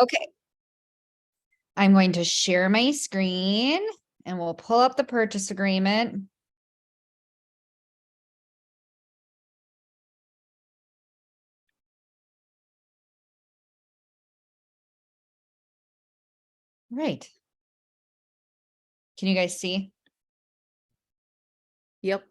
Okay. I'm going to share my screen and we'll pull up the purchase agreement. Right. Can you guys see? Yep.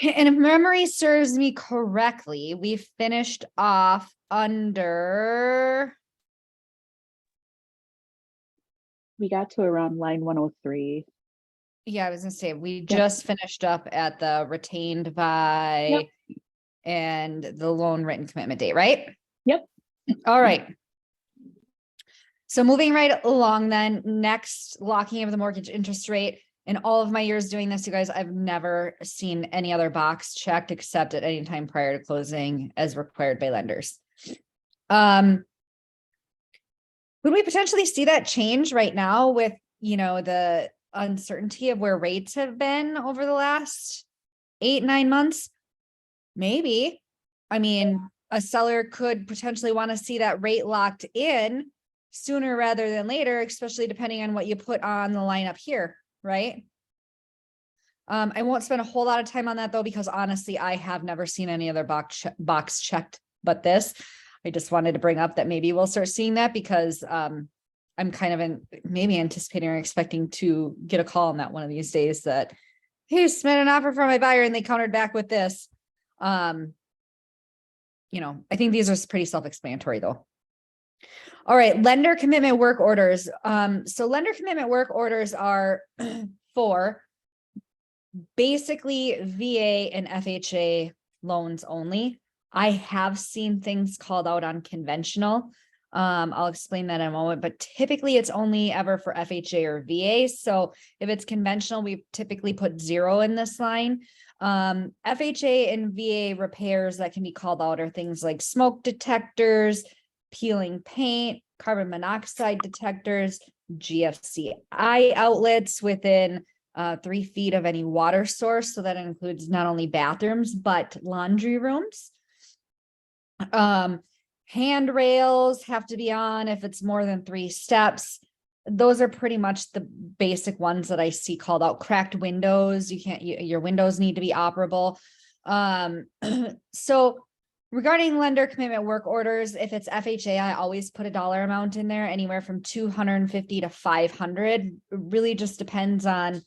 And if memory serves me correctly, we finished off under. We got to around line 103. Yeah, I was gonna say, we just finished up at the retained by and the loan written commitment date, right? Yep. All right. So moving right along then, next locking of the mortgage interest rate. In all of my years doing this, you guys, I've never seen any other box checked except at any time prior to closing as required by lenders. Would we potentially see that change right now with, the uncertainty of where rates have been over the last 8-9 months? Maybe. I mean, a seller could potentially want to see that rate locked in sooner rather than later, especially depending on what you put on the line up here, right? I won't spend a whole lot of time on that though, because honestly, I have never seen any other box checked but this. I just wanted to bring up that maybe we'll start seeing that because I'm kind of maybe anticipating or expecting to get a call on that one of these days that, hey, submit an offer for my buyer and they countered back with this. I think these are pretty self-explanatory though. All right, lender commitment work orders. So lender commitment work orders are for basically VA and FHA loans only. I have seen things called out on conventional. I'll explain that in a moment, but typically it's only ever for FHA or VA. So if it's conventional, we typically put 0 in this line. FHA and VA repairs that can be called out are things like smoke detectors, peeling paint, carbon monoxide detectors, GFCI outlets within 3 feet of any water source. So that includes not only bathrooms, but laundry rooms. Handrails have to be on if it's more than 3 steps. Those are pretty much the basic ones that I see called out. Cracked windows, your windows need to be operable. So regarding lender commitment work orders, if it's FHA, I always put a dollar amount in there, anywhere from 250 to 500. It really just depends on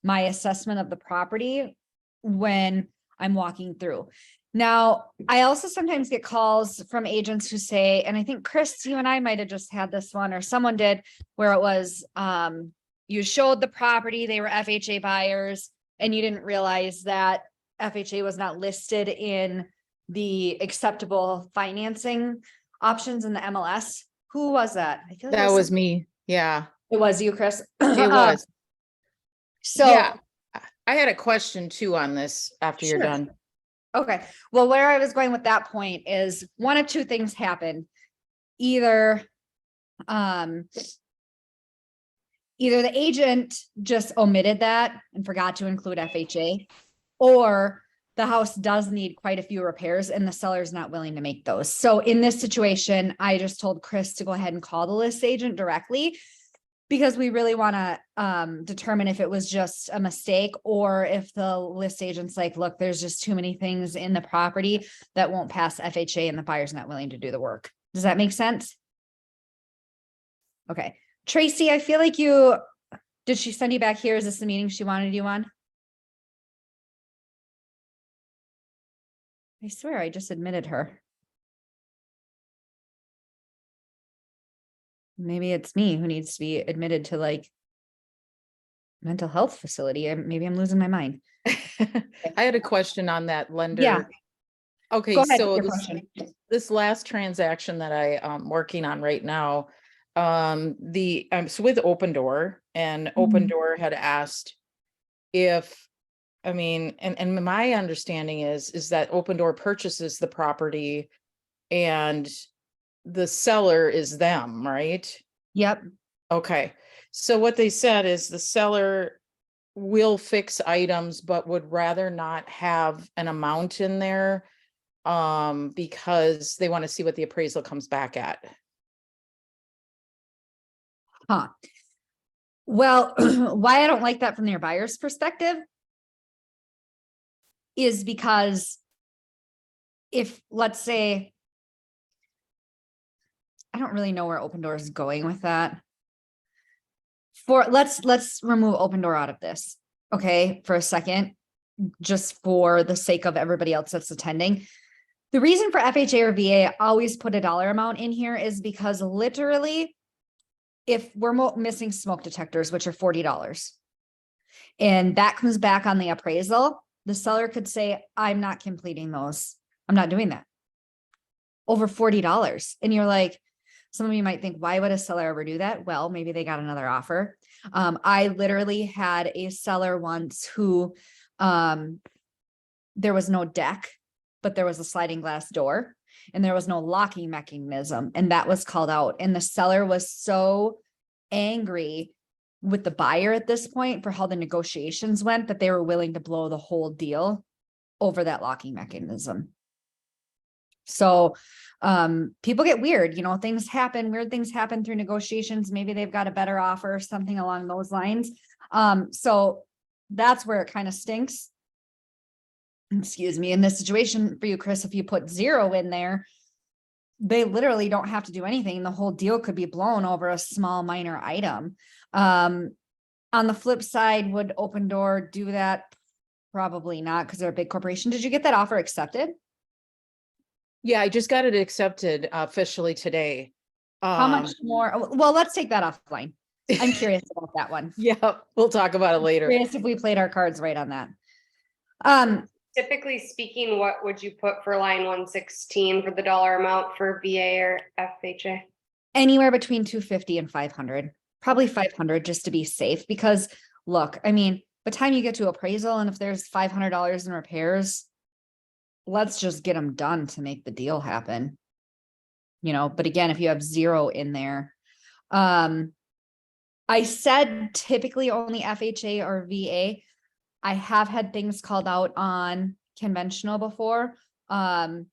my assessment of the property when I'm walking through. Now, I also sometimes get calls from agents who say, and I think Chris, you and I might have just had this one, or someone did, where it was, you showed the property, they were FHA buyers, and you didn't realize that FHA was not listed in the acceptable financing options in the MLS. Who was that? I feel like That was me. Yeah. It was you, Chris. It was. So yeah, I had a question too on this after you're done. Okay. Well, where I was going with that point is one of two things happen. Either the agent just omitted that and forgot to include FHA, or the house does need quite a few repairs and the seller's not willing to make those. So in this situation, I just told Chris to go ahead and call the list agent directly, because we really want to determine if it was just a mistake or if the list agent's like, look, there's just too many things in the property that won't pass FHA and the buyer's not willing to do the work. Does that make sense? Okay. Tracy, I feel like did she send you back here? Is this the meeting she wanted you on? I swear I just admitted her. Maybe it's me who needs to be admitted to like mental health facility. Maybe I'm losing my mind. I had a question on that lender. Yeah. Okay. Go ahead So with your question. this last transaction that I'm working on right now, so with Open Door, and Open Door had asked if, and my understanding is that Open Door purchases the property and the seller is them, right? Yep. Okay. So what they said is the seller will fix items, but would rather not have an amount in there because they want to see what the appraisal comes back at. Huh. Well, why I don't like that from their buyer's perspective is because if, let's say, I don't really know where Open Door is going with that. Let's remove Open Door out of this, okay, for a second, just for the sake of everybody else that's attending. The reason for FHA or VA always put a dollar amount in here is because literally, if we're missing smoke detectors, which are $40, and that comes back on the appraisal, the seller could say, I'm not completing those. I'm not doing that. Over $40. And you're like, some of you might think, why would a seller ever do that? Well, maybe they got another offer. I literally had a seller once who there was no deck, but there was a sliding glass door and there was no locking mechanism. And that was called out. And the seller was so angry with the buyer at this point for how the negotiations went that they were willing to blow the whole deal over that locking mechanism. So people get weird, you know, things happen, weird things happen through negotiations. Maybe they've got a better offer or something along those lines. So that's where it kind of stinks. Excuse me. In this situation for you, Chris, if you put 0 in there, they literally don't have to do anything. The whole deal could be blown over a small minor item. On the flip side, would Open Door do that? Probably not, because they're a big corporation. Did you get that offer accepted? Yeah, I just got it accepted officially today. How much more? Well, let's take that offline. I'm curious about that one. Yeah, we'll talk about it later. Curious if we played our cards right on that. Typically speaking, what would you put for line 116 for the dollar amount for VA or FHA? Anywhere between 250 and 500, probably 500 just to be safe. Because look, I mean, by the time you get to appraisal and if there's $500 in repairs, let's just get them done to make the deal happen. You know, but again, if you have 0 in there, I said typically only FHA or VA. I have had things called out on conventional before. I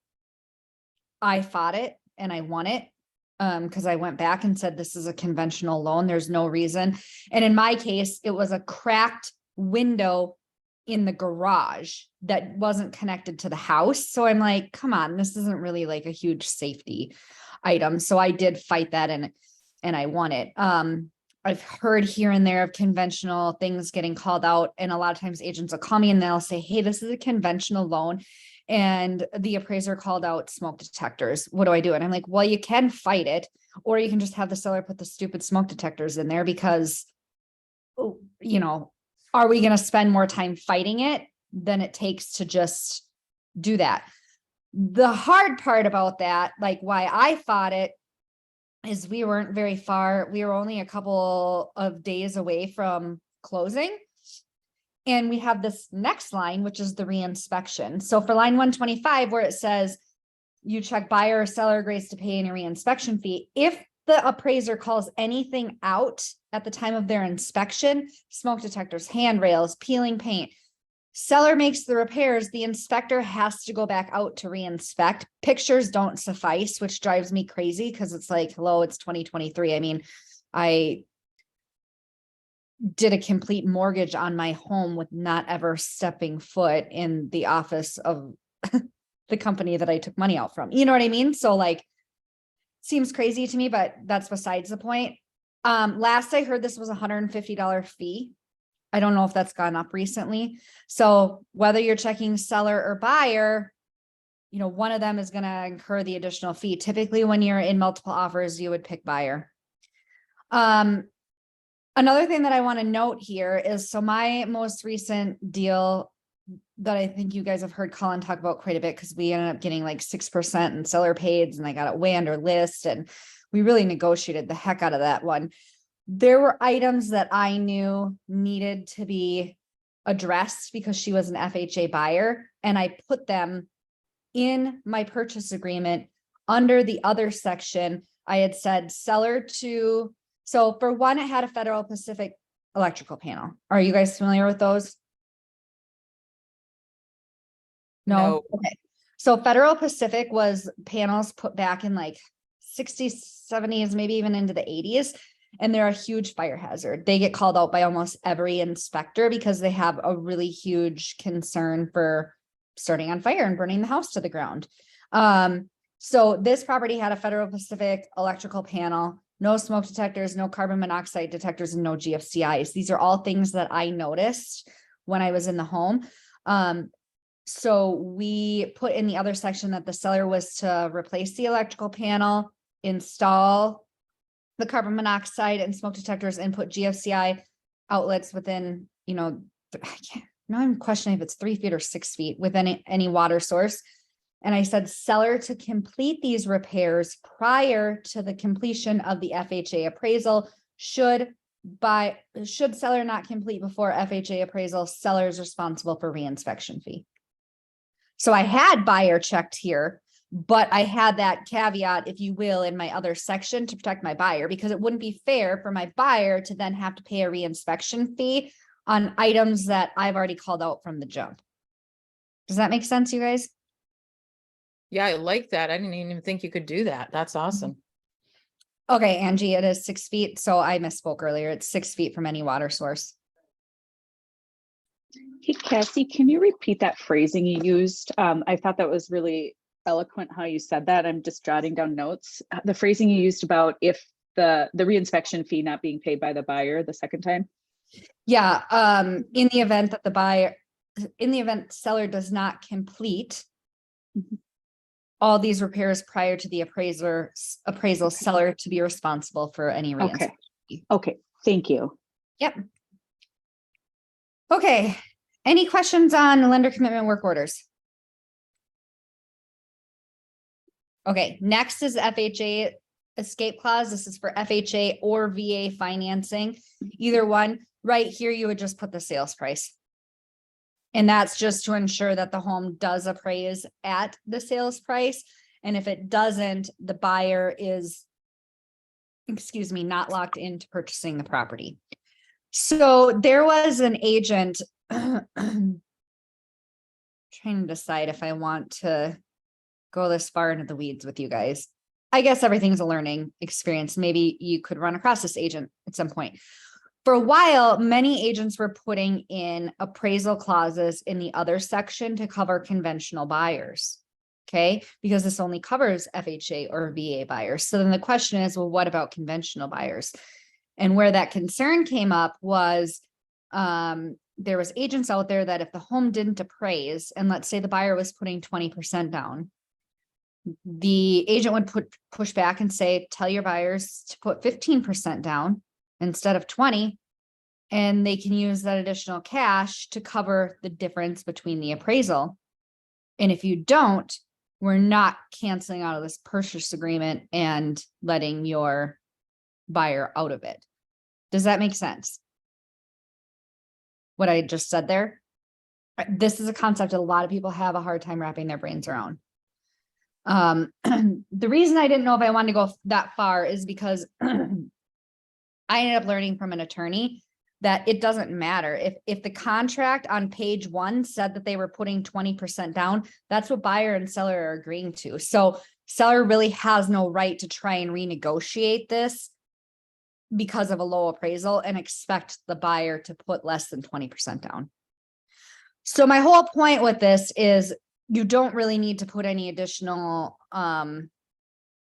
fought it and I won it because I went back and said, this is a conventional loan. There's no reason. And in my case, it was a cracked window in the garage that wasn't connected to the house. So I'm like, come on, this isn't really like a huge safety item. So I did fight that and I won it. I've heard here and there of conventional things getting called out. And a lot of times agents will call me and they'll say, hey, this is a conventional loan. And the appraiser called out smoke detectors. What do I do? And I'm like, well, you can fight it, or you can just have the seller put the stupid smoke detectors in there because, you know, are we going to spend more time fighting it than it takes to just do that? The hard part about that, like why I fought it, is we weren't very far. We were only a couple of days away from closing. And we have this next line, which is the reinspection. So for line 125, where it says you check buyer or seller agrees to pay any reinspection fee, if the appraiser calls anything out at the time of their inspection, smoke detectors, handrails, peeling paint, seller makes the repairs, the inspector has to go back out to reinspect. Pictures don't suffice, which drives me crazy because it's like, hello, it's 2023. I mean, I did a complete mortgage on my home with not ever stepping foot in the office of the company that I took money out from. You know what I mean? So like, seems crazy to me, but that's besides the point. Last I heard, this was $150 fee. I don't know if that's gone up recently. So whether you're checking seller or buyer, you know, one of them is going to incur the additional fee. Typically when you're in multiple offers, you would pick buyer. Another thing that I want to note here is, so my most recent deal that I think you guys have heard Colin talk about quite a bit, because we ended up getting like 6% in seller pays and I got it way under list and we really negotiated the heck out of that one. There were items that I knew needed to be addressed because she was an FHA buyer, and I put them in my purchase agreement under the other section. I had said seller to, so for one, it had a Federal Pacific electrical panel. Are you guys familiar with those? No. Okay. So Federal Pacific was panels put back in like 60s, 70s, maybe even into the 80s. And they're a huge fire hazard. They get called out by almost every inspector because they have a really huge concern for starting on fire and burning the house to the ground. So this property had a Federal Pacific electrical panel, no smoke detectors, no carbon monoxide detectors, and no GFCIs. These are all things that I noticed when I was in the home. So we put in the other section that the seller was to replace the electrical panel, install the carbon monoxide and smoke detectors, and put GFCI outlets within, now I'm questioning if it's 3 feet or 6 feet within any water source. And I said, seller to complete these repairs prior to the completion of the FHA appraisal. Should seller not complete before FHA appraisal, seller is responsible for reinspection fee. So I had buyer checked here, but I had that caveat, if you will, in my other section to protect my buyer, because it wouldn't be fair for my buyer to then have to pay a reinspection fee on items that I've already called out from the jump. Does that make sense, you guys? Yeah, I like that. I didn't even think you could do that. That's awesome. Okay, Angie, it is 6 feet. So I misspoke earlier. It's 6 feet from any water source. Hey, Cassie, can you repeat that phrasing you used? I thought that was really eloquent how you said that. I'm just jotting down notes. The phrasing you used about if the reinspection fee not being paid by the buyer the second time. Yeah, in the event that seller does not complete all these repairs prior to the appraisal, seller to be responsible for any reinspection. Okay, thank you. Yep. Okay, any questions on lender commitment work orders? Okay, next is FHA escape clause. This is for FHA or VA financing. Either one. Right here, you would just put the sales price. And that's just to ensure that the home does appraise at the sales price. And if it doesn't, the buyer is, not locked into purchasing the property. So there was an agent trying to decide if I want to go this far into the weeds with you guys. I guess everything's a learning experience. Maybe you could run across this agent at some point. For a while, many agents were putting in appraisal clauses in the other section to cover conventional buyers. Okay, because this only covers FHA or VA buyers. So then the question is, well, what about conventional buyers? And where that concern came up was there was agents out there that if the home didn't appraise, and let's say the buyer was putting 20% down, the agent would push back and say, tell your buyers to put 15% down instead of 20, and they can use that additional cash to cover the difference between the appraisal. And if you don't, we're not canceling out of this purchase agreement and letting your buyer out of it. Does that make sense? What I just said there? This is a concept that a lot of people have a hard time wrapping their brains around. The reason I didn't know if I wanted to go that far is because I ended up learning from an attorney that it doesn't matter. If the contract on page 1 said that they were putting 20% down, that's what buyer and seller are agreeing to. So seller really has no right to try and renegotiate this because of a low appraisal and expect the buyer to put less than 20% down. So my whole point with this is you don't really need to put any additional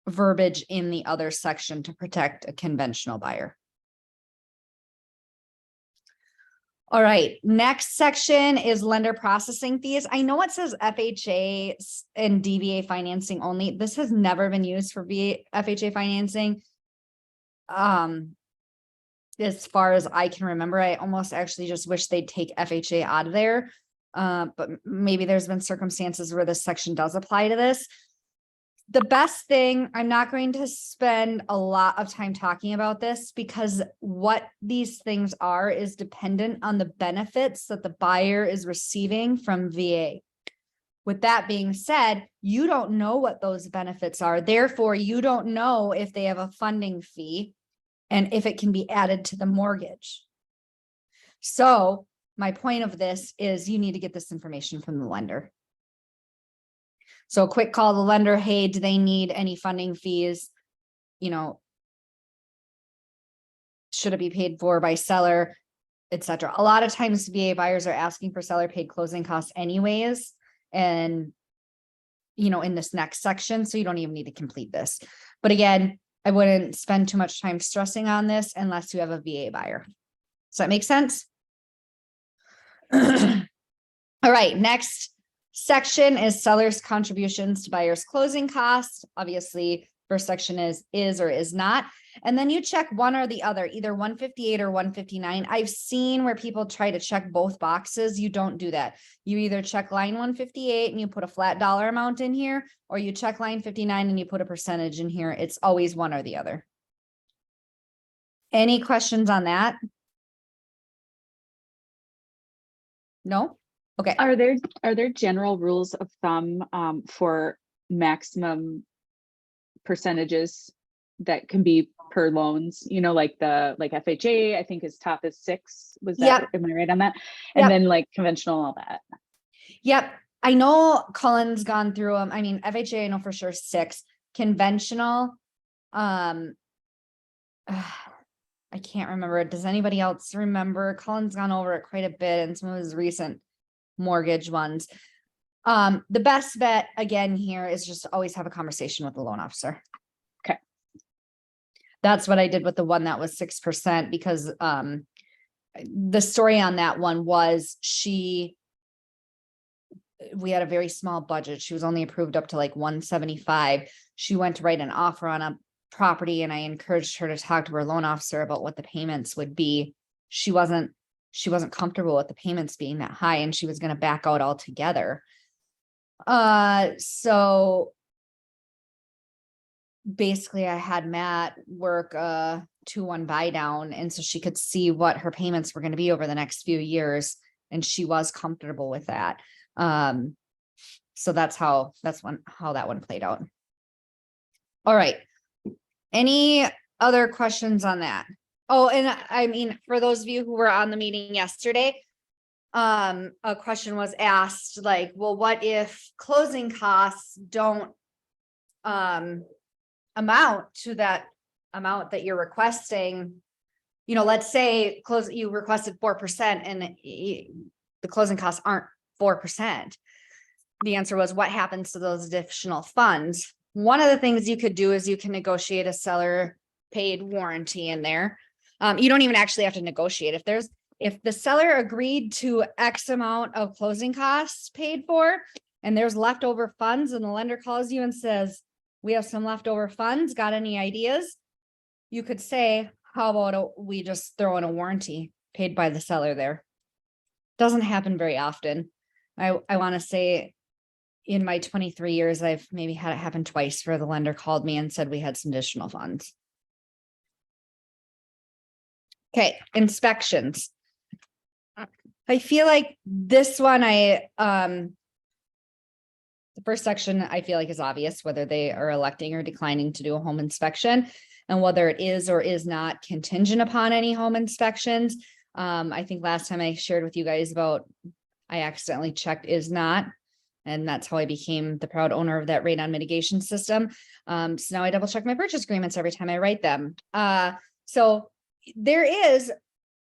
verbiage in the other section to protect a conventional buyer. All right, next section is lender processing fees. I know it says FHA and DVA financing only. This has never been used for FHA financing. As far as I can remember, I almost actually just wish they'd take FHA out of there. But maybe there's been circumstances where this section does apply to this. The best thing, I'm not going to spend a lot of time talking about this because what these things are is dependent on the benefits that the buyer is receiving from VA. With that being said, you don't know what those benefits are. Therefore, you don't know if they have a funding fee and if it can be added to the mortgage. So my point of this is you need to get this information from the lender. So a quick call to the lender, hey, do they need any funding fees? You know, should it be paid for by seller, etc. A lot of times VA buyers are asking for seller paid closing costs anyways. And, you know, in this next section, so you don't even need to complete this. But again, I wouldn't spend too much time stressing on this unless you have a VA buyer. Does that make sense? All right, next section is seller's contributions to buyer's closing costs. Obviously, first section is or is not. And then you check one or the other, either 158 or 159. I've seen where people try to check both boxes. You don't do that. You either check line 158 and you put a flat dollar amount in here, or you check line 59 and you put a percentage in here. It's always one or the other. Any questions on that? No? Okay. Are there general rules of thumb for maximum percentages that can be per loans? You know, like FHA, I think is top is 6. Was that, Yep. am I right on that? Yep. And then like conventional, all that. Yep. I know Cullen's gone through them. I mean, FHA, I know for sure 6. Conventional, I can't remember. Does anybody else remember? Cullen's gone over it quite a bit in some of his recent mortgage ones. The best bet again here is just to always have a conversation with the loan officer. Okay. That's what I did with the one that was 6%, because the story on that one was we had a very small budget. She was only approved up to like 175. She went to write an offer on a property, and I encouraged her to talk to her loan officer about what the payments would be. She wasn't comfortable with the payments being that high, and she was going to back out altogether. So basically I had Matt work a 2-1 buy down, and so she could see what her payments were going to be over the next few years, and she was comfortable with that. So that's how that one played out. All right. Any other questions on that? Oh, and I mean, for those of you who were on the meeting yesterday, a question was asked like, well, what if closing costs don't amount to that amount that you're requesting? You know, let's say you requested 4% and the closing costs aren't 4%. The answer was, what happens to those additional funds? One of the things you could do is you can negotiate a seller paid warranty in there. You don't even actually have to negotiate. If the seller agreed to X amount of closing costs paid for, and there's leftover funds, and the lender calls you and says, we have some leftover funds, got any ideas? You could say, how about we just throw in a warranty paid by the seller there? Doesn't happen very often. I want to say in my 23 years, I've maybe had it happen twice where the lender called me and said we had some additional funds. Okay, inspections. I feel like this one, the first section I feel like is obvious, whether they are electing or declining to do a home inspection, and whether it is or is not contingent upon any home inspections. I think last time I shared with you guys about, I accidentally checked is not, and that's how I became the proud owner of that radon mitigation system. So now I double check my purchase agreements every time I write them. So there is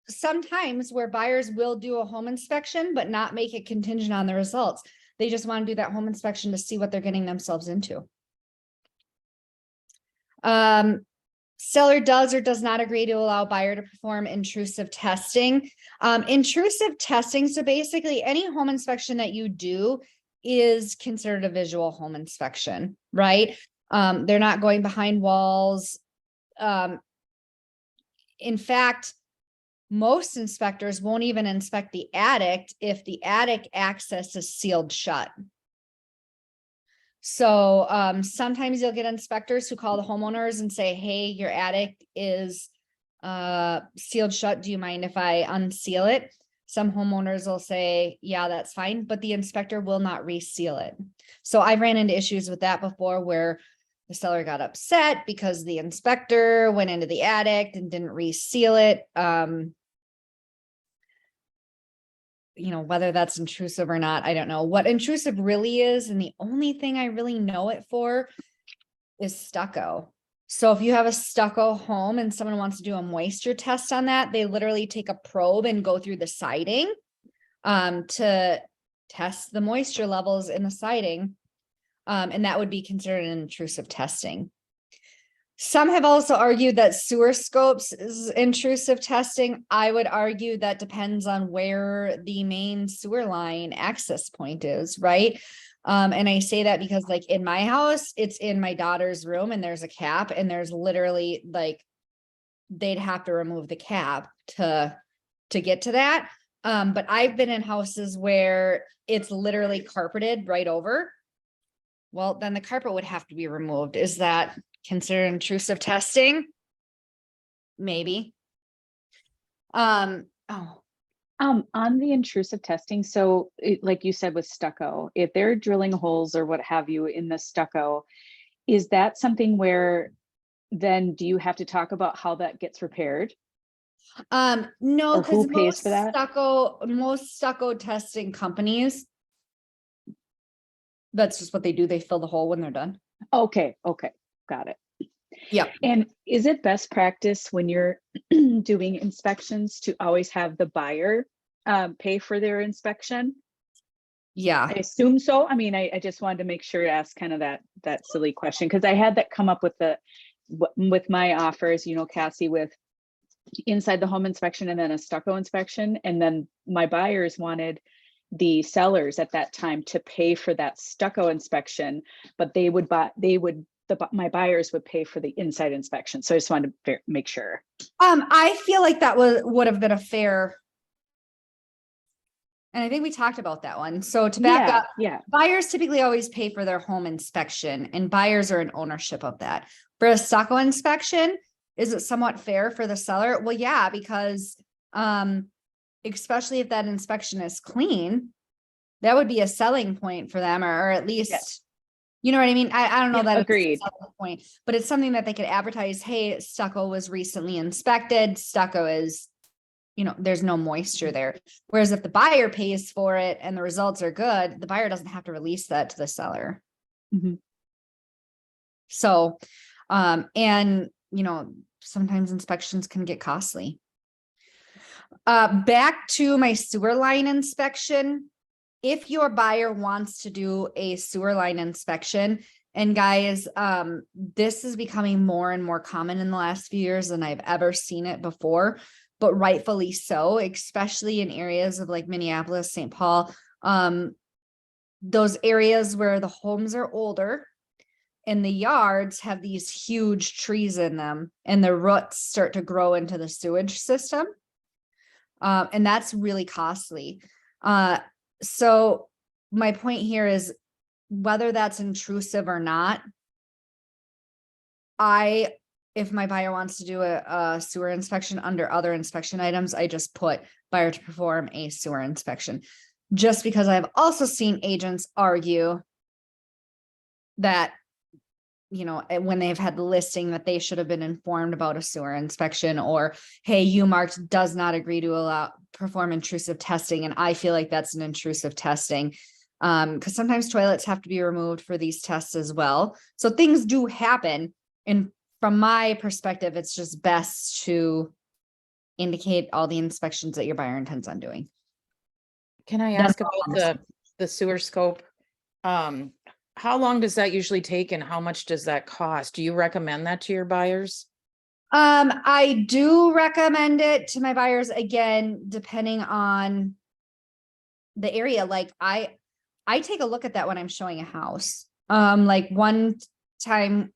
sometimes where buyers will do a home inspection, but not make it contingent on the results. They just want to do that home inspection to see what they're getting themselves into. Seller does or does not agree to allow buyer to perform intrusive testing. Intrusive testing, so basically any home inspection that you do is considered a visual home inspection, right? They're not going behind walls. In fact, most inspectors won't even inspect the attic if the attic access is sealed shut. So sometimes you'll get inspectors who call the homeowners and say, hey, your attic is sealed shut. Do you mind if I unseal it? Some homeowners will say, yeah, that's fine, but the inspector will not reseal it. So I've ran into issues with that before where the seller got upset because the inspector went into the attic and didn't reseal it. whether that's intrusive or not, I don't know. What intrusive really is, and the only thing I really know it for is stucco. So if you have a stucco home and someone wants to do a moisture test on that, they literally take a probe and go through the siding to test the moisture levels in the siding. And that would be considered an intrusive testing. Some have also argued that sewer scopes is intrusive testing. I would argue that depends on where the main sewer line access point is, right? And I say that because like in my house, it's in my daughter's room and there's a cap and there's literally like, they'd have to remove the cap to get to that. But I've been in houses where it's literally carpeted right over. Well, then the carpet would have to be removed. Is that considered intrusive testing? Maybe. On the intrusive testing, so like you said with stucco, if they're drilling holes or what have you in the stucco, is that something where then do you have to talk about how that gets repaired? No, Or who because pays for that? most stucco testing companies, that's just what they do. They fill the hole when they're done. Okay, got it. Yep. And is it best practice when you're doing inspections to always have the buyer pay for their inspection? Yeah. I assume so. I mean, I just wanted to make sure to ask kind of that silly question, because I had that come up with my offers, Kassie, with inside the home inspection and then a stucco inspection. And then my buyers wanted the sellers at that time to pay for that stucco inspection, but my buyers would pay for the inside inspection. So I just wanted to make sure. I feel like that would have been a fair, and I think we talked about that one. So to back up, buyers typically always pay for their home inspection and buyers are in ownership of that. For a stucco inspection, is it somewhat fair for the seller? Well, yeah, because especially if that inspection is clean, that would be a selling point for them, or at least, you know what I mean? I don't know that agreed. it's a selling point, but it's something that they could advertise. Hey, stucco was recently inspected. Stucco is, there's no moisture there. Whereas if the buyer pays for it and the results are good, the buyer doesn't have to release that to the seller. Mm-hmm. So, and sometimes inspections can get costly. Back to my sewer line inspection. If your buyer wants to do a sewer line inspection, and guys, this is becoming more and more common in the last few years than I've ever seen it before, but rightfully so, especially in areas of like Minneapolis, St. Paul, those areas where the homes are older and the yards have these huge trees in them and the roots start to grow into the sewage system. And that's really costly. So my point here is whether that's intrusive or not, if my buyer wants to do a sewer inspection under other inspection items, I just put buyer to perform a sewer inspection, just because I've also seen agents argue that, when they've had the listing that they should have been informed about a sewer inspection, or, hey, you marked does not agree to perform intrusive testing. And I feel like that's an intrusive testing. Because sometimes toilets have to be removed for these tests as well. So things do happen. And from my perspective, it's just best to indicate all the inspections that your buyer intends on doing. Can I ask about the sewer scope? How long does that usually take and how much does that cost? Do you recommend that to your buyers? I do recommend it to my buyers, again, depending on the area. Like I take a look at that when I'm showing a house. Like one time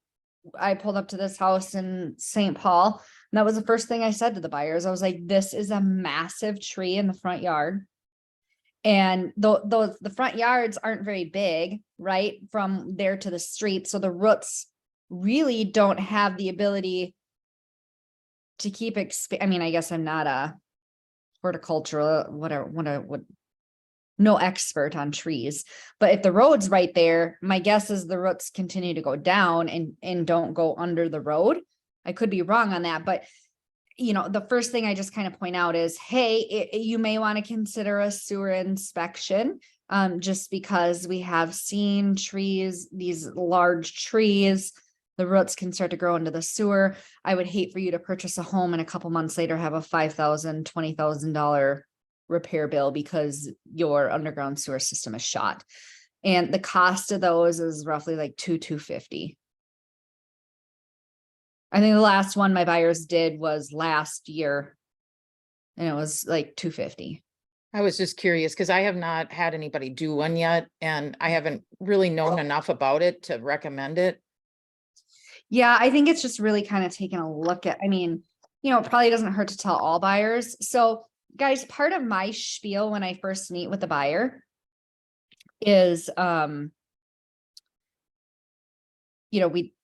I pulled up to this house in St. Paul, and that was the first thing I said to the buyers. I was like, this is a massive tree in the front yard. And the front yards aren't very big, right? From there to the street. So the roots really don't have the ability to keep I mean, I guess I'm not a horticultural, no expert on trees, but if the road's right there, my guess is the roots continue to go down and don't go under the road. I could be wrong on that, but you know, the first thing I just kind of point out is, hey, you may want to consider a sewer inspection. Just because we have seen trees, these large trees, the roots can start to grow into the sewer. I would hate for you to purchase a home and a couple months later have a $5,000, $20,000 repair bill because your underground sewer system is shot. And the cost of those is roughly like $250. I think the last one my buyers did was last year, and it was like $250. I was just curious because I have not had anybody do one yet, and I haven't really known enough about it to recommend it. Yeah, I think it's just really kind of taking a look at, I mean, you know, it probably doesn't hurt to tell all buyers. So guys, part of my spiel when I first meet with the buyer is, you know, we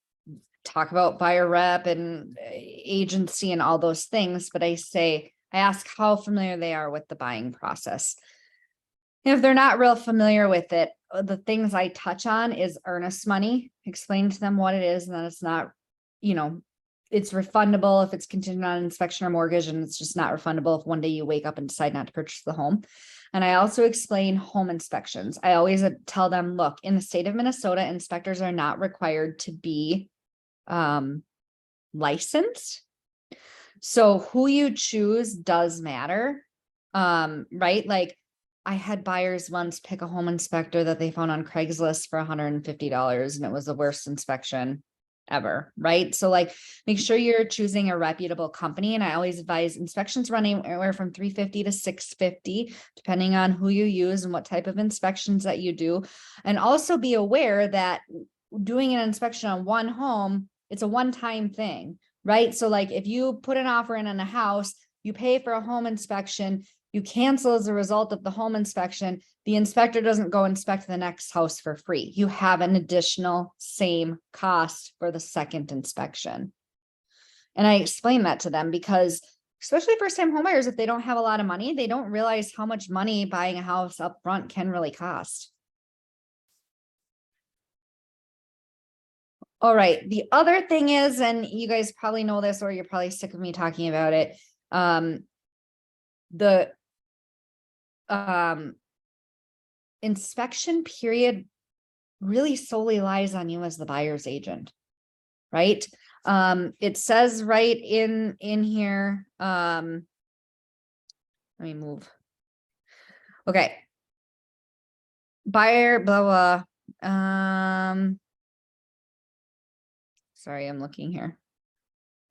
talk about buyer rep and agency and all those things, but I ask how familiar they are with the buying process. And if they're not real familiar with it, the things I touch on is earnest money, explain to them what it is, and that it's not, you know, it's refundable if it's contingent on inspection or mortgage, and it's just not refundable if one day you wake up and decide not to purchase the home. And I also explain home inspections. I always tell them, look, in the state of Minnesota, inspectors are not required to be licensed. So who you choose does matter. Right? Like I had buyers once pick a home inspector that they found on Craigslist for $150, and it was the worst inspection ever. Right? So like, make sure you're choosing a reputable company. And I always advise inspections running anywhere from $350 to $650, depending on who you use and what type of inspections that you do. And also be aware that doing an inspection on one home, it's a one-time thing, right? So like if you put an offer in on a house, you pay for a home inspection, you cancel as a result of the home inspection, the inspector doesn't go inspect the next house for free. You have an additional same cost for the second inspection. And I explain that to them because especially first-time homebuyers, if they don't have a lot of money, they don't realize how much money buying a house up front can really cost. All right. The other thing is, and you guys probably know this, or you're probably sick of me talking about it. The inspection period really solely lies on you as the buyer's agent, right? It says right in here, let me move. Okay. Buyer, blah, blah. Sorry, I'm looking here.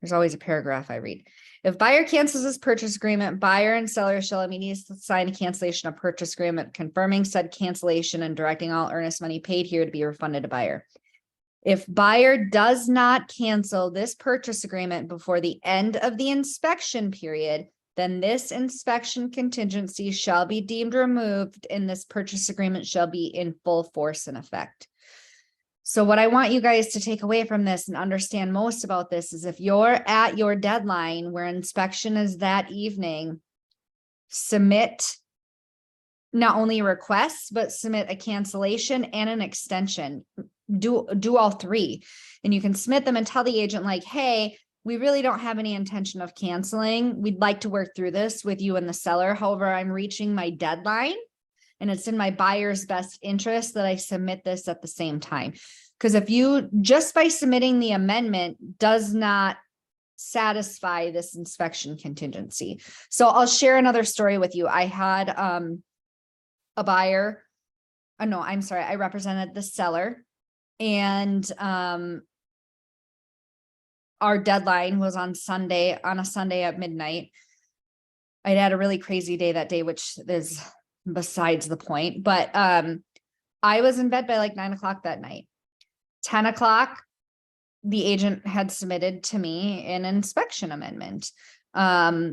There's always a paragraph I read. If buyer cancels his purchase agreement, buyer and seller shall immediately sign a cancellation of purchase agreement, confirming said cancellation and directing all earnest money paid here to be refunded to buyer. If buyer does not cancel this purchase agreement before the end of the inspection period, then this inspection contingency shall be deemed removed and this purchase agreement shall be in full force and effect. So what I want you guys to take away from this and understand most about this is if you're at your deadline where inspection is that evening, submit not only requests, but submit a cancellation and an extension. Do all three. And you can submit them and tell the agent like, hey, we really don't have any intention of canceling. We'd like to work through this with you and the seller. However, I'm reaching my deadline. And it's in my buyer's best interest that I submit this at the same time. Because if you, just by submitting the amendment does not satisfy this inspection contingency. So I'll share another story with you. I had a buyer, no, I'm sorry, I represented the seller, and our deadline was on a Sunday at midnight. I'd had a really crazy day that day, which is besides the point, but I was in bed by like 9 o'clock that night. 10 o'clock, the agent had submitted to me an inspection amendment. I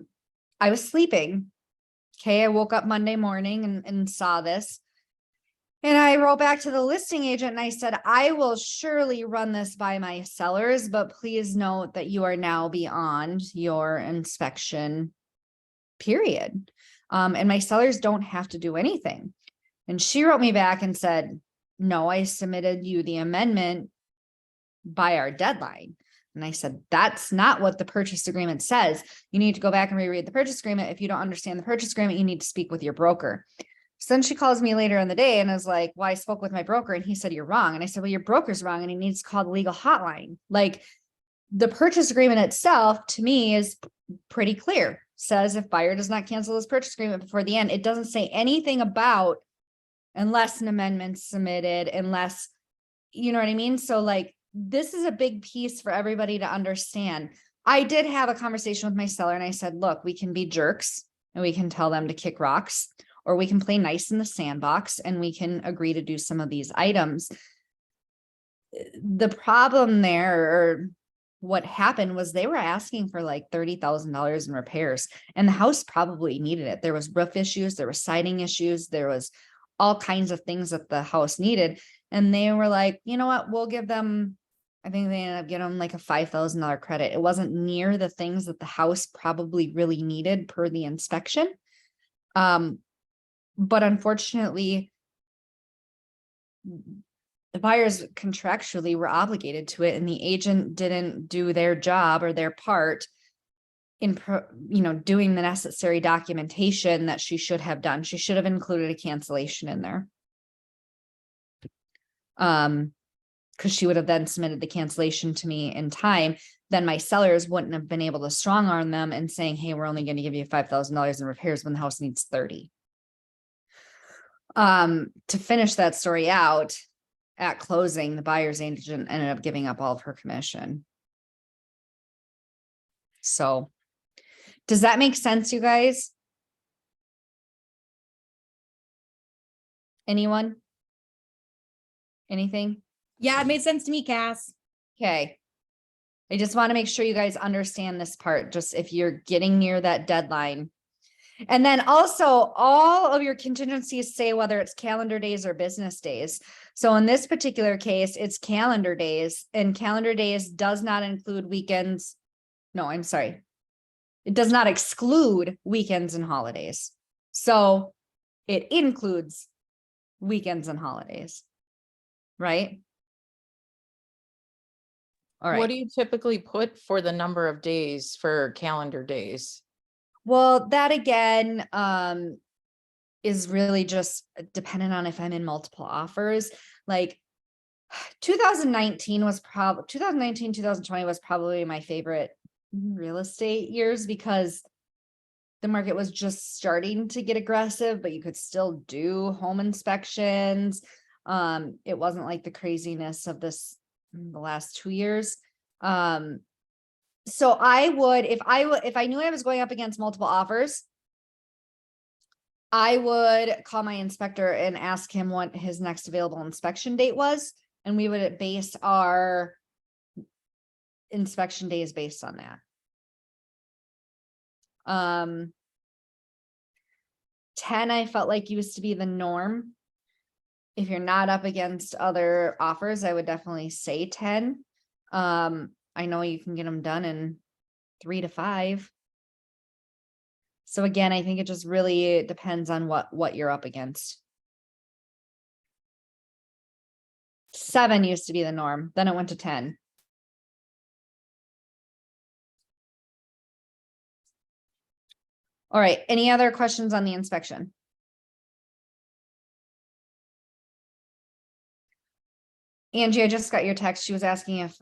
was sleeping. Okay, I woke up Monday morning and saw this. And I wrote back to the listing agent and I said, I will surely run this by my sellers, but please note that you are now beyond your inspection period. And my sellers don't have to do anything. And she wrote me back and said, no, I submitted you the amendment by our deadline. And I said, that's not what the purchase agreement says. You need to go back and reread the purchase agreement. If you don't understand the purchase agreement, you need to speak with your broker. So then she calls me later in the day and is like, well, I spoke with my broker and he said, you're wrong. And I said, well, your broker's wrong and he needs to call the legal hotline. Like, the purchase agreement itself to me is pretty clear. Says if buyer does not cancel this purchase agreement before the end, it doesn't say anything about unless an amendment's submitted, unless, you know what I mean? So like, this is a big piece for everybody to understand. I did have a conversation with my seller and I said, look, we can be jerks and we can tell them to kick rocks, or we can play nice in the sandbox and we can agree to do some of these items. The problem there, or what happened, was they were asking for like $30,000 in repairs, and the house probably needed it. There was roof issues, there were siding issues, there was all kinds of things that the house needed. And they were like, you know what, we'll give them, I think they ended up getting them like a $5,000 credit. It wasn't near the things that the house probably really needed per the inspection. But unfortunately, the buyers contractually were obligated to it, and the agent didn't do their job or their part in, doing the necessary documentation that she should have done. She should have included a cancellation in there. Because she would have then submitted the cancellation to me in time. Then my sellers wouldn't have been able to strong arm them and saying, hey, we're only going to give you $5,000 in repairs when the house needs 30. To finish that story out, at closing, the buyer's agent ended up giving up all of her commission. So does that make sense, you guys? Anyone? Anything? Yeah, it made sense to me, Cass. Okay. I just want to make sure you guys understand this part, just if you're getting near that deadline. And then also all of your contingencies say whether it's calendar days or business days. So in this particular case, it's calendar days, and calendar days does not include weekends. No, I'm sorry. It does not exclude weekends and holidays. So it includes weekends and holidays, right? All right. What do you typically put for the number of days for calendar days? Well, that again, is really just dependent on if I'm in multiple offers. Like 2019, 2020 was probably my favorite real estate years, because the market was just starting to get aggressive, but you could still do home inspections. It wasn't like the craziness of the last 2 years. So I would, if I knew I was going up against multiple offers, I would call my inspector and ask him what his next available inspection date was. And we would base our inspection days based on that. 10, I felt like used to be the norm. If you're not up against other offers, I would definitely say 10. I know you can get them done in 3 to 5. So again, I think it just really depends on what you're up against. 7 used to be the norm. Then it went to 10. All right. Any other questions on the inspection? Angie, I just got your text. She was asking if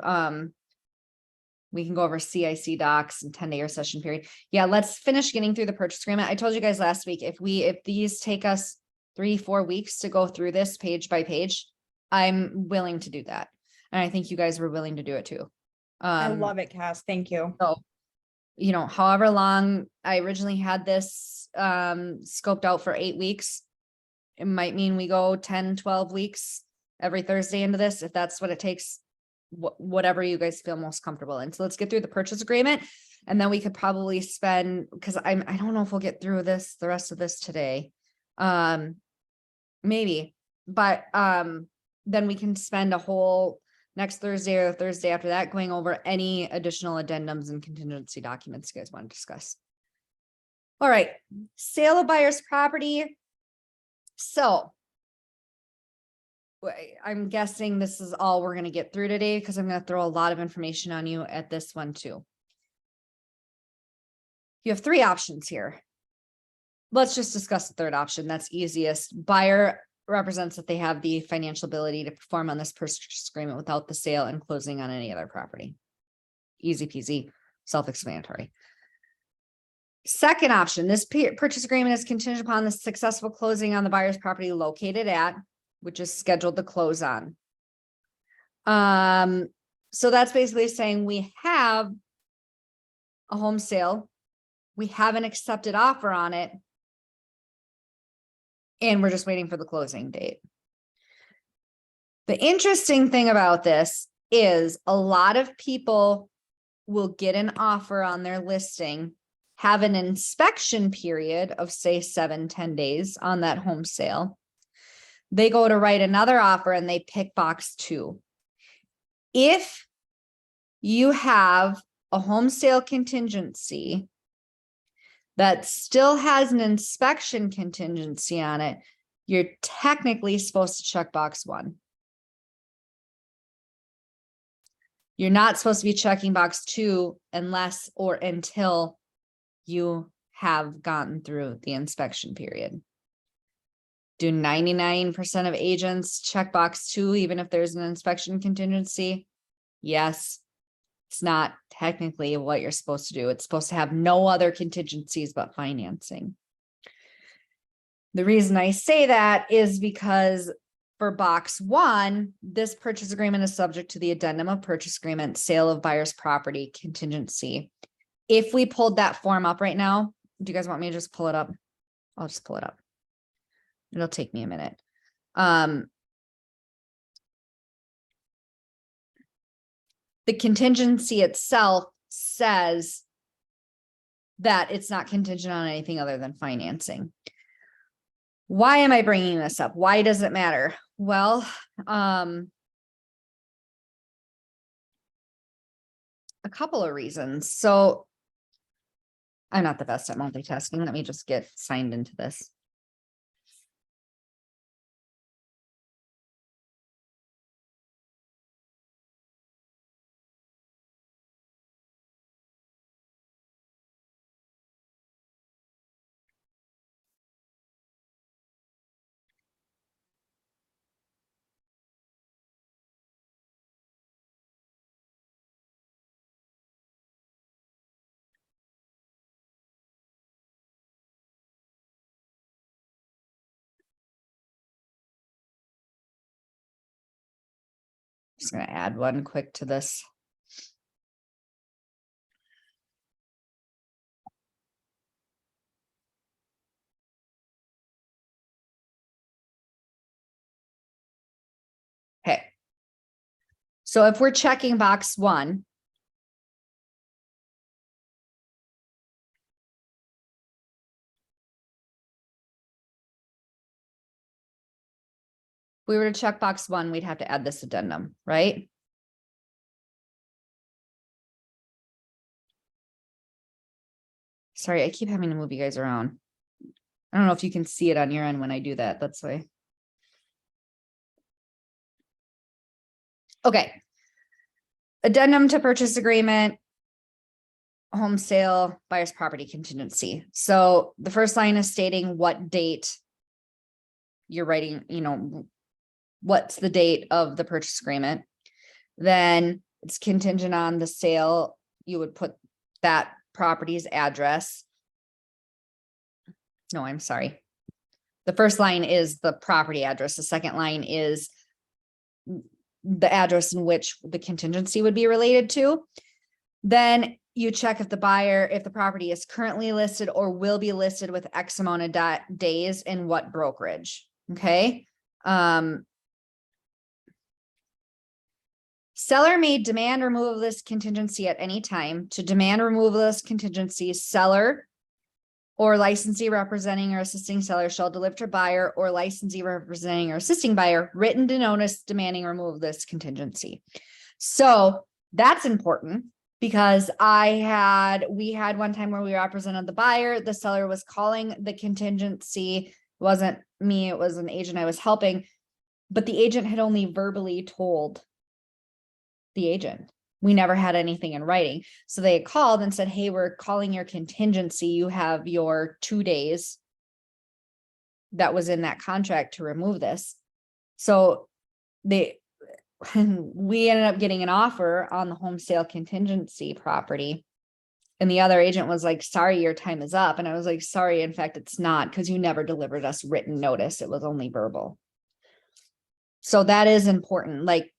we can go over CIC docs and 10-day session period. Yeah, let's finish getting through the purchase agreement. I told you guys last week, if these take us 3-4 weeks to go through this page by page, I'm willing to do that. And I think you guys were willing to do it too. I love it, Cass. Thank you. So, however long I originally had this scoped out for 8 weeks, it might mean we go 10, 12 weeks every Thursday into this, if that's what it takes, whatever you guys feel most comfortable in. So let's get through the purchase agreement, and then we could probably spend, because I don't know if we'll get through the rest of this today. Maybe, but then we can spend a whole next Thursday or Thursday after that going over any additional addendums and contingency documents you guys want to discuss. All right, sale of buyer's property. So I'm guessing this is all we're gonna get through today, because I'm gonna throw a lot of information on you at this one too. You have three options here. Let's just discuss the third option. That's easiest. Buyer represents that they have the financial ability to perform on this purchase agreement without the sale and closing on any other property. Easy peasy, self-explanatory. Second option, this purchase agreement is contingent upon the successful closing on the buyer's property located at, which is scheduled to close on. So that's basically saying we have a home sale, we have an accepted offer on it, and we're just waiting for the closing date. The interesting thing about this is a lot of people will get an offer on their listing, have an inspection period of say 7-10 days on that home sale. They go to write another offer and they pick box 2. If you have a home sale contingency that still has an inspection contingency on it, you're technically supposed to check box 1. You're not supposed to be checking box 2 unless or until you have gotten through the inspection period. Do 99% of agents check box 2 even if there's an inspection contingency? Yes. It's not technically what you're supposed to do. It's supposed to have no other contingencies but financing. The reason I say that is because for box 1, this purchase agreement is subject to the addendum of purchase agreement, sale of buyer's property contingency. If we pulled that form up right now, do you guys want me to just pull it up? I'll just pull it up. It'll take me a minute. The contingency itself says that it's not contingent on anything other than financing. Why am I bringing this up? Why does it matter? Well, a couple of reasons. So I'm not the best at multitasking. Let me just get signed into this. Just going to add one quick to this. Okay. So if we're checking box 1, we were to check box 1, we'd have to add this addendum, right? Sorry, I keep having to move you guys around. I don't know if you can see it on your end when I do that. That's why. Okay. Addendum to purchase agreement, home sale, buyer's property contingency. So the first line is stating what date you're writing, what's the date of the purchase agreement. Then it's contingent on the sale. You would put that property's address. No, I'm sorry. The first line is the property address. The second line is the address in which the contingency would be related to. Then you check if the property is currently listed or will be listed with X amount of days in what brokerage. Okay. Seller may demand removal of this contingency at any time. To demand removal of this contingency, seller or licensee representing or assisting seller shall deliver to buyer or licensee representing or assisting buyer written notice demanding removal of this contingency. So that's important because we had one time where we represented the buyer, the seller was calling the contingency. It wasn't me, it was an agent I was helping. But the agent had only verbally told the agent. We never had anything in writing. So they had called and said, hey, we're calling your contingency. You have your 2 days that was in that contract to remove this. So we ended up getting an offer on the home sale contingency property. And the other agent was like, sorry, your time is up. And I was like, sorry, in fact, it's not, because you never delivered us written notice. It was only verbal. So that is important. Like,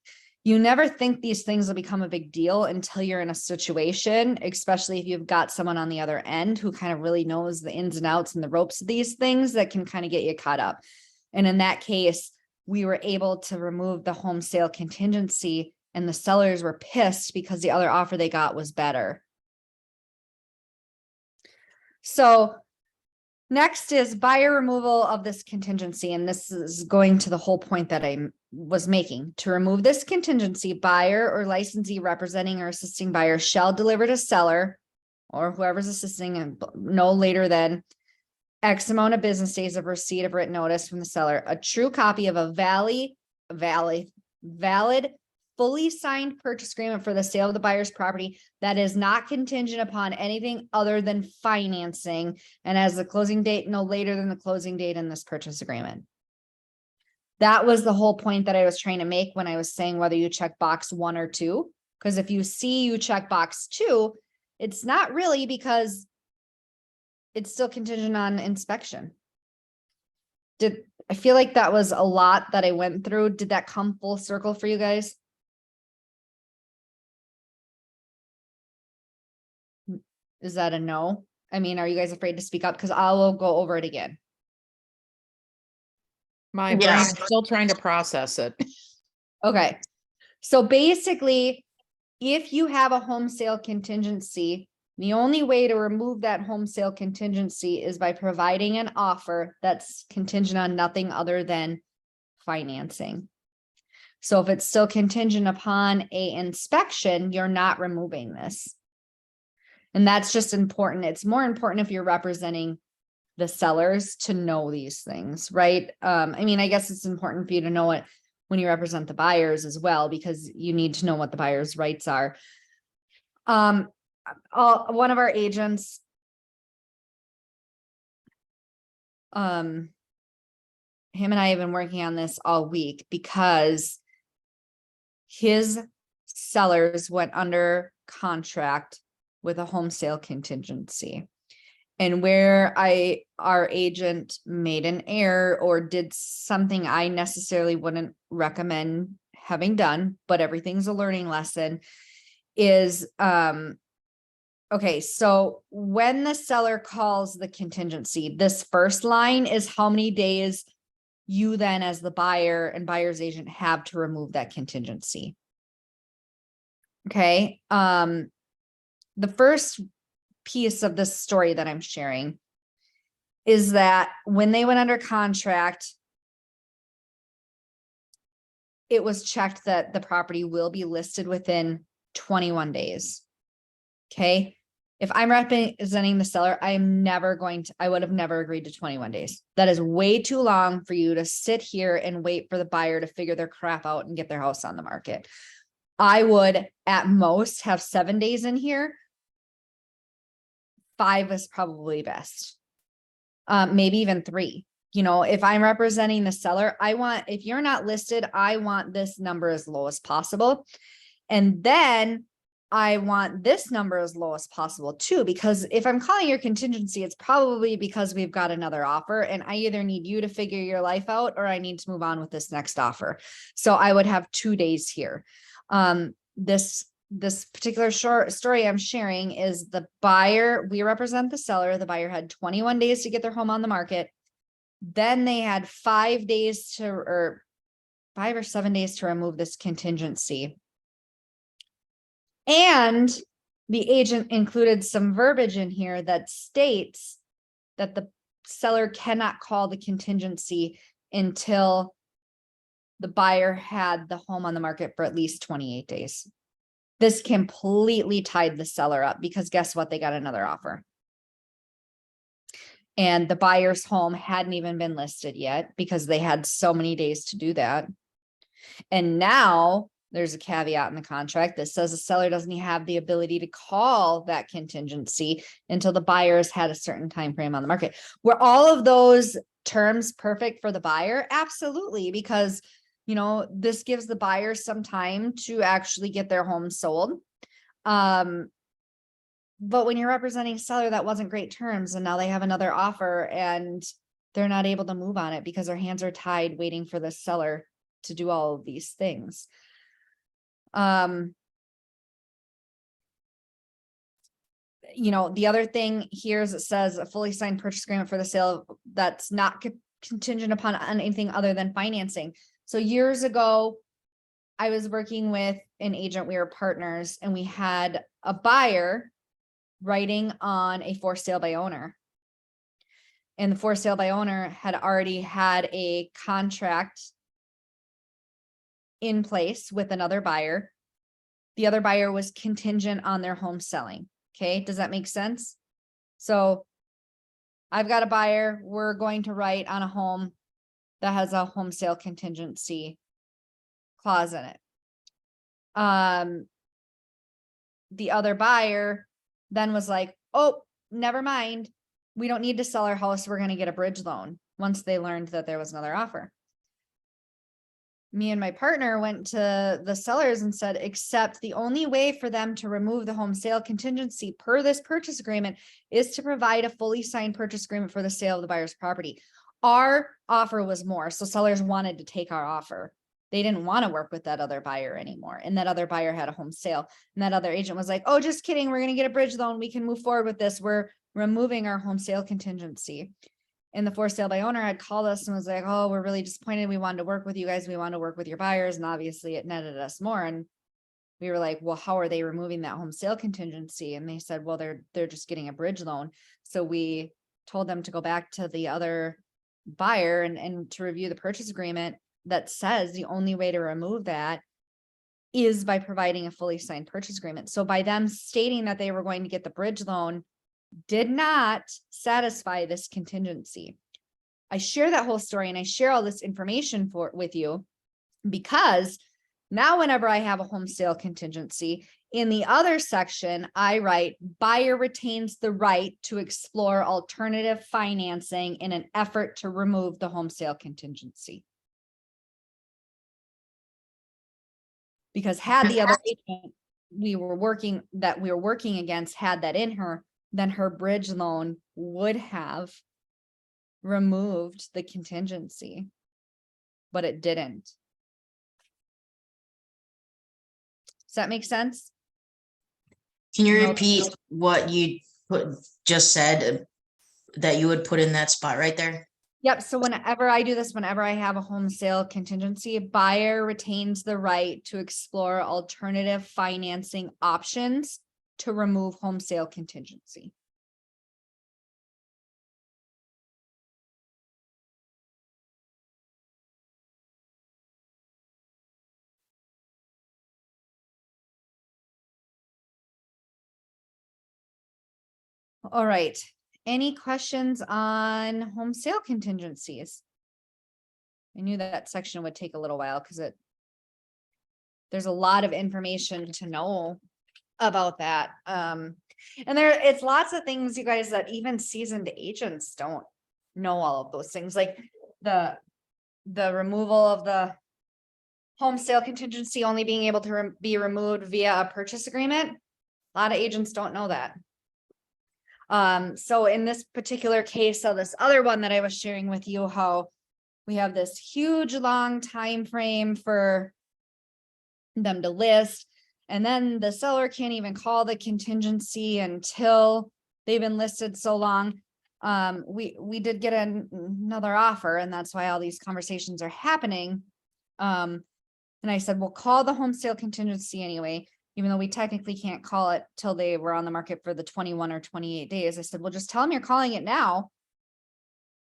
you never think these things will become a big deal until you're in a situation, especially if you've got someone on the other end who kind of really knows the ins and outs and the ropes of these things that can kind of get you caught up. And in that case, we were able to remove the home sale contingency, and the sellers were pissed because the other offer they got was better. So next is buyer removal of this contingency. And this is going to the whole point that I was making. To remove this contingency, buyer or licensee representing or assisting buyer shall deliver to seller or whoever's assisting and no later than X amount of business days of receipt of written notice from the seller, a true copy of a valid, fully signed purchase agreement for the sale of the buyer's property that is not contingent upon anything other than financing, and has the closing date no later than the closing date in this purchase agreement. That was the whole point that I was trying to make when I was saying whether you check box 1 or 2, because if you see you check box 2, it's not really, because it's still contingent on inspection. I feel like that was a lot that I went through. Did that come full circle for you guys? Is that a no? I mean, are you guys afraid to speak up? Because I will go over it again. My Yes. brain's still trying to process it. Okay. So basically, if you have a home sale contingency, the only way to remove that home sale contingency is by providing an offer that's contingent on nothing other than financing. So if it's still contingent upon a inspection, you're not removing this. And that's just important. It's more important if you're representing the sellers to know these things, right? I mean, I guess it's important for you to know it when you represent the buyers as well, because you need to know what the buyer's rights are. One of our agents, him and I have been working on this all week because his sellers went under contract with a home sale contingency. And where our agent made an error or did something I necessarily wouldn't recommend having done, but everything's a learning lesson, is, okay, so when the seller calls the contingency, this first line is how many days you then as the buyer and buyer's agent have to remove that contingency. Okay. The first piece of this story that I'm sharing is that when they went under contract, it was checked that the property will be listed within 21 days. Okay. If I'm representing the seller, I would have never agreed to 21 days. That is way too long for you to sit here and wait for the buyer to figure their crap out and get their house on the market. I would at most have 7 days in here. 5 is probably best. Maybe even 3. You know, if I'm representing the seller, if you're not listed, I want this number as low as possible. And then I want this number as low as possible too, because if I'm calling your contingency, it's probably because we've got another offer and I either need you to figure your life out or I need to move on with this next offer. So I would have 2 days here. This particular short story I'm sharing is the buyer, we represent the seller. The buyer had 21 days to get their home on the market. Then they had 5 days or 5 or 7 days to remove this contingency. And the agent included some verbiage in here that states that the seller cannot call the contingency until the buyer had the home on the market for at least 28 days. This completely tied the seller up because guess what? They got another offer. And the buyer's home hadn't even been listed yet because they had so many days to do that. And now there's a caveat in the contract that says the seller doesn't have the ability to call that contingency until the buyer's had a certain time frame on the market. Were all of those terms perfect for the buyer? Absolutely, because this gives the buyer some time to actually get their home sold. But when you're representing a seller, that wasn't great terms, and now they have another offer and they're not able to move on it because their hands are tied waiting for the seller to do all of these things. The other thing here is it says a fully signed purchase agreement for the sale that's not contingent upon anything other than financing. So years ago, I was working with an agent, we were partners, and we had a buyer writing on a for sale by owner. And the for sale by owner had already had a contract in place with another buyer. The other buyer was contingent on their home selling. Okay, does that make sense? So I've got a buyer, we're going to write on a home that has a home sale contingency clause in it. The other buyer then was like, oh, never mind. We don't need to sell our house. We're going to get a bridge loan once they learned that there was another offer. Me and my partner went to the sellers and said, except the only way for them to remove the home sale contingency per this purchase agreement is to provide a fully signed purchase agreement for the sale of the buyer's property. Our offer was more, so sellers wanted to take our offer. They didn't want to work with that other buyer anymore. And that other buyer had a home sale. And that other agent was like, oh, just kidding. We're going to get a bridge loan. We can move forward with this. We're removing our home sale contingency. And the for sale by owner had called us and was like, oh, we're really disappointed. We wanted to work with you guys. We want to work with your buyers. And obviously it netted us more. And we were like, well, how are they removing that home sale contingency? And they said, well, they're just getting a bridge loan. So we told them to go back to the other buyer and to review the purchase agreement that says the only way to remove that is by providing a fully signed purchase agreement. So by them stating that they were going to get the bridge loan did not satisfy this contingency. I share that whole story and I share all this information with you because now whenever I have a home sale contingency, in the other section, I write buyer retains the right to explore alternative financing in an effort to remove the home sale contingency. Because had the other agent we were working against had that in her, then her bridge loan would have removed the contingency, but it didn't. Does that make sense? Can you repeat what you just said that you would put in that spot right there? Yep. So whenever I do this, whenever I have a home sale contingency, a buyer retains the right to explore alternative financing options to remove home sale contingency. All right. Any questions on home sale contingencies? I knew that section would take a little while because there's a lot of information to know about that. And it's lots of things, you guys, that even seasoned agents don't know all of those things, like the removal of the home sale contingency only being able to be removed via a purchase agreement. A lot of agents don't know that. So in this particular case, so this other one that I was sharing with you, how we have this huge long time frame for them to list, and then the seller can't even call the contingency until they've been listed so long. We did get another offer, and that's why all these conversations are happening. And I said, we'll call the home sale contingency anyway, even though we technically can't call it till they were on the market for the 21 or 28 days. I said, well, just tell them you're calling it now,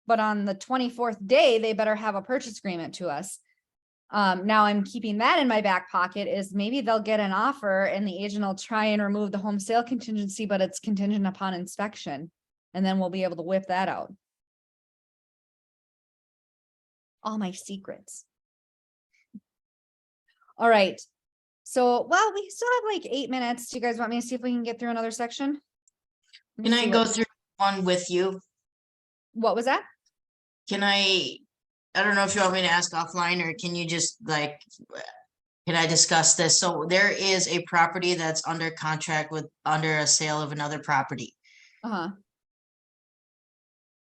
but on the 24th day, they better have a purchase agreement to us. Now I'm keeping that in my back pocket, is maybe they'll get an offer and the agent will try and remove the home sale contingency, but it's contingent upon inspection. And then we'll be able to whip that out. All my secrets. All right. So, well, we still have like 8 minutes. Do you guys want me to see if we can get through another section? Let me Can I see go what- through one with you? What was that? Can I don't know if you want me to ask offline or can you just like, can I discuss this? So there is a property that's under contract under a sale of another property. Uh-huh.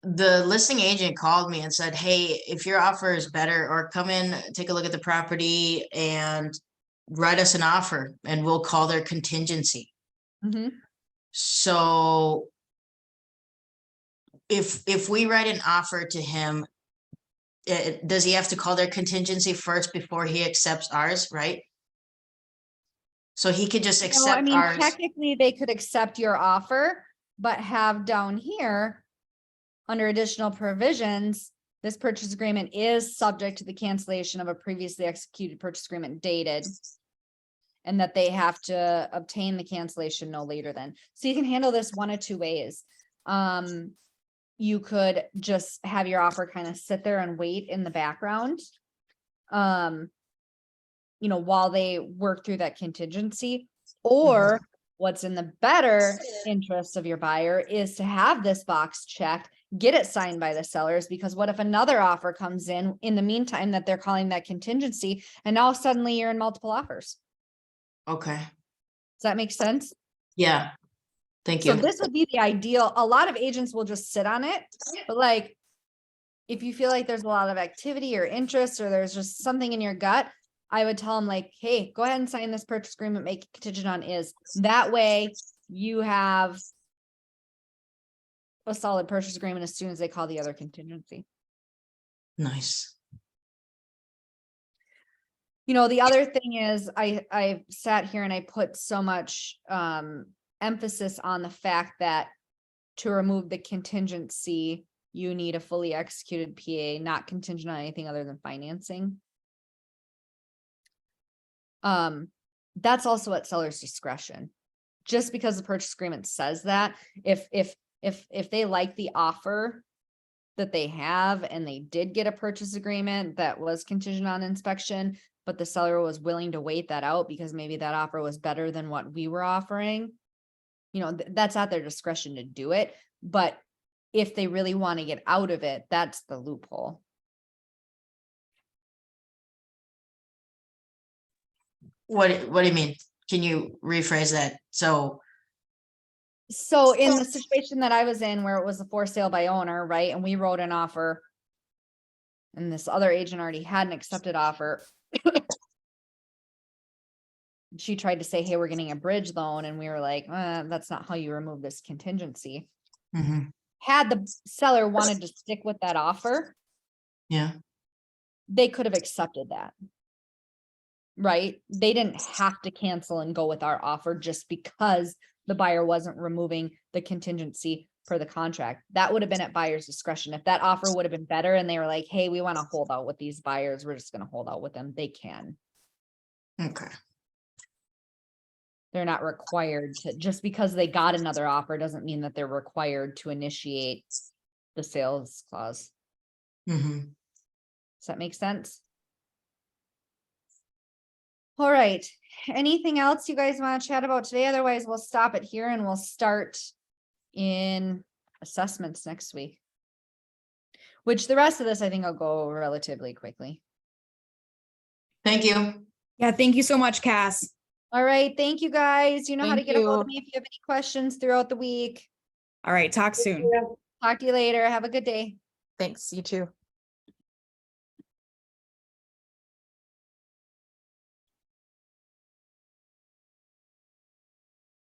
The listing agent called me and said, hey, if your offer is better, or come in, take a look at the property and write us an offer and we'll call their contingency. Mm-hmm. So if we write an offer to him, does he have to call their contingency first before he accepts ours, right? So he could just No, I accept mean, ours. technically they could accept your offer, but have down here under additional provisions, this purchase agreement is subject to the cancellation of a previously executed purchase agreement dated. And that they have to obtain the cancellation no later than. So you can handle this one of two ways. You could just have your offer kind of sit there and wait in the background. While they work through that contingency, or what's in the better interest of your buyer is to have this box checked, get it signed by the sellers, because what if another offer comes in the meantime that they're calling that contingency, and now suddenly you're in multiple offers. Okay, Does that make sense? yeah, thank So you. this would be the ideal. A lot of agents will just sit on it, but like, if you feel like there's a lot of activity or interest, or there's just something in your gut, I would tell them like, hey, go ahead and sign this purchase agreement, make it contingent on is. That way you have a solid purchase agreement as soon as they call the other contingency. Nice. The other thing is I sat here and I put so much emphasis on the fact that to remove the contingency, you need a fully executed PA, not contingent on anything other than financing. That's also at seller's discretion. Just because the purchase agreement says that, if they like the offer that they have and they did get a purchase agreement that was contingent on inspection, but the seller was willing to wait that out because maybe that offer was better than what we were offering, that's at their discretion to do it. But if they really want to get out of it, that's the loophole. What do you mean? Can you rephrase that? So In the situation that I was in where it was a for sale by owner, right? And we wrote an offer and this other agent already had an accepted offer. She tried to say, hey, we're getting a bridge loan. And we were like, that's not how you remove this contingency. Had the seller wanted to stick with that offer, yeah, they could have accepted that. Right? They didn't have to cancel and go with our offer just because the buyer wasn't removing the contingency for the contract. That would have been at buyer's discretion. If that offer would have been better and they were like, hey, we want to hold out with these buyers, we're just going to hold out with them, they can. okay. They're not required to, just because they got another offer doesn't mean that they're required to initiate the sales clause. Does that make sense? All right. Anything else you guys want to chat about today? Otherwise, we'll stop it here and we'll start in assessments next week. Which the rest of this, I think I'll go relatively quickly. Thank you. Yeah, thank you so much, Cass. All right. Thank you guys. You know how to Thank get a hold of you. me if you have any questions throughout the week. All right, talk soon. Talk to you later. Have a good day. Thanks, you too.